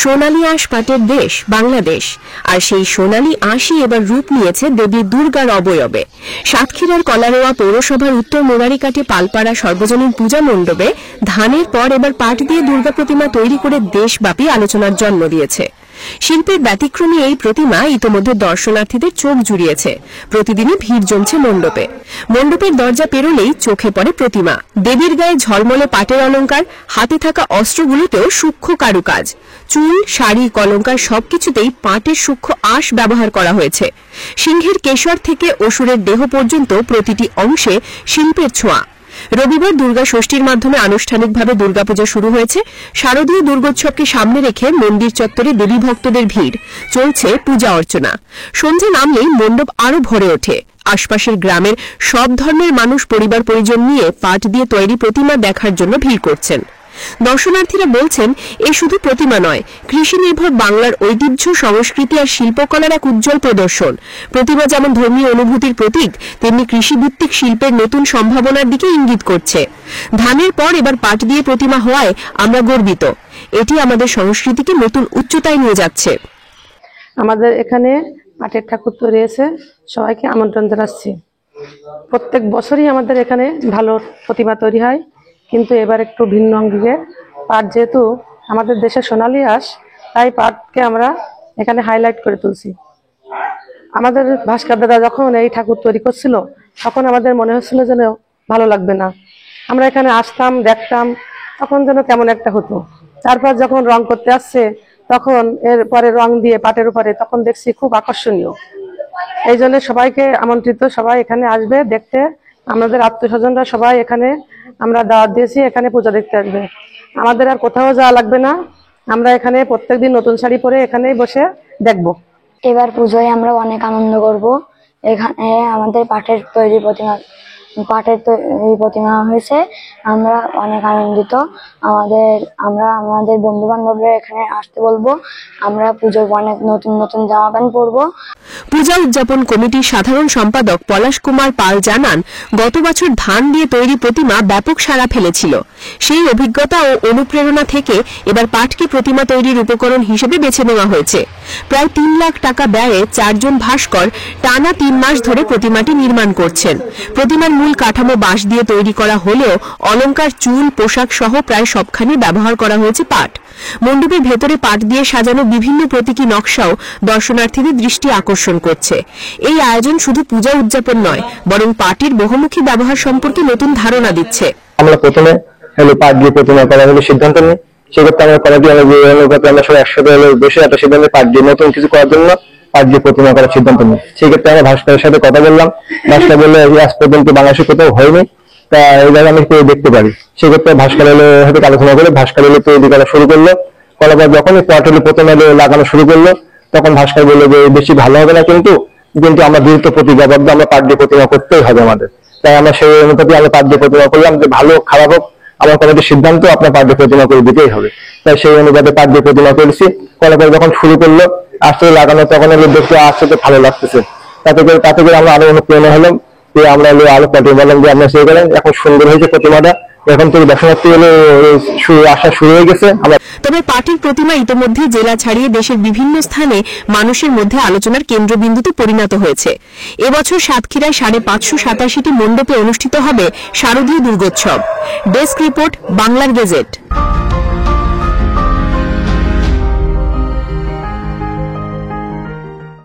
সোনালী আঁশ পাটের দেশ বাংলাদেশ, আর সেই সোনালী আঁশই এবার রূপ নিয়েছে দেবী দুর্গার অবয়বে। সাতক্ষীরার কলারোয়া পৌরসভার উত্তর মোরারিকাটি পালপাড়া সর্বজনীন পূজা মণ্ডপে ধানের পর এবার পাট দিয়ে দুর্গা প্রতিমা তৈরি করে দেশব্যাপী আলোচনার জন্ম দিয়েছে। শিল্পের ব্যতিক্রমী এই প্রতিমা ইতোমধ্যে দর্শনার্থীদের চোখ জুড়িয়েছে। প্রতিদিনই ভিড় জমছে মণ্ডপে। মণ্ডপের দরজা পেরোলেই চোখে পড়ে প্রতিমা। দেবীর গায়ে ঝলমলে পাটের অলংকার, হাতে থাকা অস্ত্রগুলোতেও সূক্ষ্ম কারুকাজ। চুল, শাড়ি, কলঙ্কার সবকিছুতেই পাটের সূক্ষ্ম আঁশ ব্যবহার করা হয়েছে। সিংহের কেশর থেকে অসুরের দেহ পর্যন্ত প্রতিটি অংশে শিল্পের ছোঁয়া। রবিবার দুর্গা ষষ্ঠীর মাধ্যমে আনুষ্ঠানিকভাবে দুর্গাপূজা শুরু হয়েছে। শারদীয় দুর্গোৎসবকে সামনে রেখে মন্দির চত্বরে দেবী ভক্তদের ভিড়, চলছে পূজা অর্চনা। সন্ধ্যা নামলেই মণ্ডপ আরো ভরে ওঠে। আশপাশের গ্রামের সব ধর্মের মানুষ পরিবার পরিজন নিয়ে পাট দিয়ে তৈরি প্রতিমা দেখার জন্য ভিড় করছেন। দর্শনার্থীরা বলছেন, এ শুধু প্রতিমা নয়, কৃষি নির্ভর বাংলার ঐতিহ্য, সংস্কৃতি আর শিল্পকলার এক উজ্জ্বল প্রদর্শন। প্রতিমা যেমন ধর্মীয় অনুভূতির প্রতীক, তেমনি কৃষিভিত্তিক শিল্পের নতুন সম্ভাবনার দিকে ইঙ্গিত করছে। ধানের পর এবার পাট দিয়ে প্রতিমা হওয়ায় আমরা গর্বিত। এটি আমাদের সংস্কৃতিকে নতুন উচ্চতায় নিয়ে যাচ্ছে। আমাদের এখানে পাটের ঠাকুর তৈরি হয়েছে, সবাইকে আমন্ত্রণ জানাচ্ছি। প্রত্যেক বছরই আমাদের এখানে ভালো প্রতিমা তৈরি হয়, কিন্তু এবার একটু ভিন্ন অঙ্গের পাট, যেহেতু আমাদের দেশের সোনালী আঁশ, তাই পাটকে আমরা এখানে হাইলাইট করে তুলছি। আমাদের ভাস্কর দাদা যখন এই ঠাকুর তৈরি করছিল, তখন আমাদের মনে হচ্ছিল যেন ভালো লাগবে না। আমরা এখানে আসতাম, দেখতাম, তখন যেন কেমন একটা হতো। তারপর যখন রং করতে আসছে, তখন এরপরে রং দিয়ে পাটের উপরে, তখন দেখছি খুব আকর্ষণীয়। এই জন্য সবাইকে আমন্ত্রিত, সবাই এখানে আসবে দেখতে। আমাদের আত্মীয় স্বজনরা সবাই এখানে আমরা দাওয়াত দিয়েছি, এখানে পূজা দেখতে আসবে। আমাদের আর কোথাও যাওয়া লাগবে না, আমরা এখানে প্রত্যেকদিন নতুন শাড়ি পরে এখানেই বসে দেখব। এবার পুজোয় আমরা অনেক আনন্দ করব। এখানে আমাদের পাটের তৈরি প্রতিমা হয়েছে, আমরা অনেক আনন্দিত। আমরা আমাদের বন্ধু বান্ধবরা এখানে আসতে বলবো। আমরা পুজোর অনেক নতুন নতুন জামা প্যান্ট পরবো। পূজা উদযাপন কমিটির সাধারণ সম্পাদক পলাশ কুমার পাল জানান, গত বছর ধান দিয়ে তৈরি প্রতিমা ব্যাপক সাড়া ফেলেছিল। সেই অভিজ্ঞতা ও অনুপ্রেরণা থেকে এবার পাটকে প্রতিমা তৈরির উপকরণ হিসেবে বেছে নেওয়া হয়েছে। প্রায় 3 লাখ টাকা ব্যয়ে 4 জন ভাস্কর টানা 3 মাস ধরে প্রতিমাটি নির্মাণ করছেন। প্রতিমার মূল কাঠামো বাঁশ দিয়ে তৈরি করা হলেও অলংকার, চুল, পোশাক সহ প্রায় সবখানে ব্যবহার করা হয়েছে পাট। মণ্ডপের ভেতরে পাট দিয়ে সাজানো বিভিন্ন প্রতীকী নকশাও দর্শনার্থীদের দৃষ্টি আকর্ষণ করছে। এই আয়োজন শুধু পূজা উদযাপন নয়, বরং পাটের বহুমুখী ব্যবহার সম্পর্কে নতুন ধারণা দিচ্ছে। আমরা প্রথমে পাট দিয়ে প্রতিমা করার সিদ্ধান্ত নিই। সেক্ষেত্রে আমরা কমিটি আমরা সবাই একসাথে বসে একটা সিদ্ধান্ত, পাট দিয়ে নতুন কিছু করার জন্য পাট দিয়ে প্রতিমা করার সিদ্ধান্ত নিই। সেক্ষেত্রে আমরা ভাস্করের সাথে কথা বললাম। ভাস্কর বললে আজ পর্যন্ত বাংলাদেশে কোথাও হয়নি, তা এই জায়গায় আমি দেখতে পারি। সেক্ষেত্রে ভাস্কর সাথে আলোচনা করে ভাস্কর তৈরি করা শুরু করলো। করার পর যখন পাট প্রতিমা লাগানো শুরু করলো, তখন ভাস্কর বললো যে বেশি ভালো হবে না, কিন্তু আমরা দ্রুত প্রতিজ্ঞাবদ্ধ, আমরা পাট দিয়ে প্রতিমা করতেই হবে আমাদের। তাই আমরা সেই অনুপাতে আমরা পাট দিয়ে প্রতিমা করলাম, যে ভালো খারাপ হোক আমার কমিটির সিদ্ধান্ত আপনার পাট দিয়ে প্রতিমা করে দিতেই হবে। তাই সেই অনুপাতে পাট দিয়ে প্রতিমা করেছি। করার পর যখন শুরু করলো আস্তে লাগানো, তখন দেখতে আসতে ভালো লাগতেছে। তাতে করে আমরা আরো অনুপ্রেরণা হলাম, যে আমরা আলো পাঠিয়ে বললাম যে আপনার সেই করেন, এখন সুন্দর হয়েছে প্রতিমাটা। এখন থেকে দর্শনার্থী আসা শুরু হয়ে গেছে। তবে পাটের প্রতিমা ইতিমধ্যে জেলা ছাড়িয়ে দেশের বিভিন্ন স্থানে মানুষের মধ্যে আলোচনার কেন্দ্রবিন্দুতে পরিণত হয়েছে। এবছর সাতক্ষীরায় 587টি মণ্ডপে অনুষ্ঠিত হবে শারদীয় দুর্গোৎসব। ডেস্ক রিপোর্ট, বাংলার গেজেট।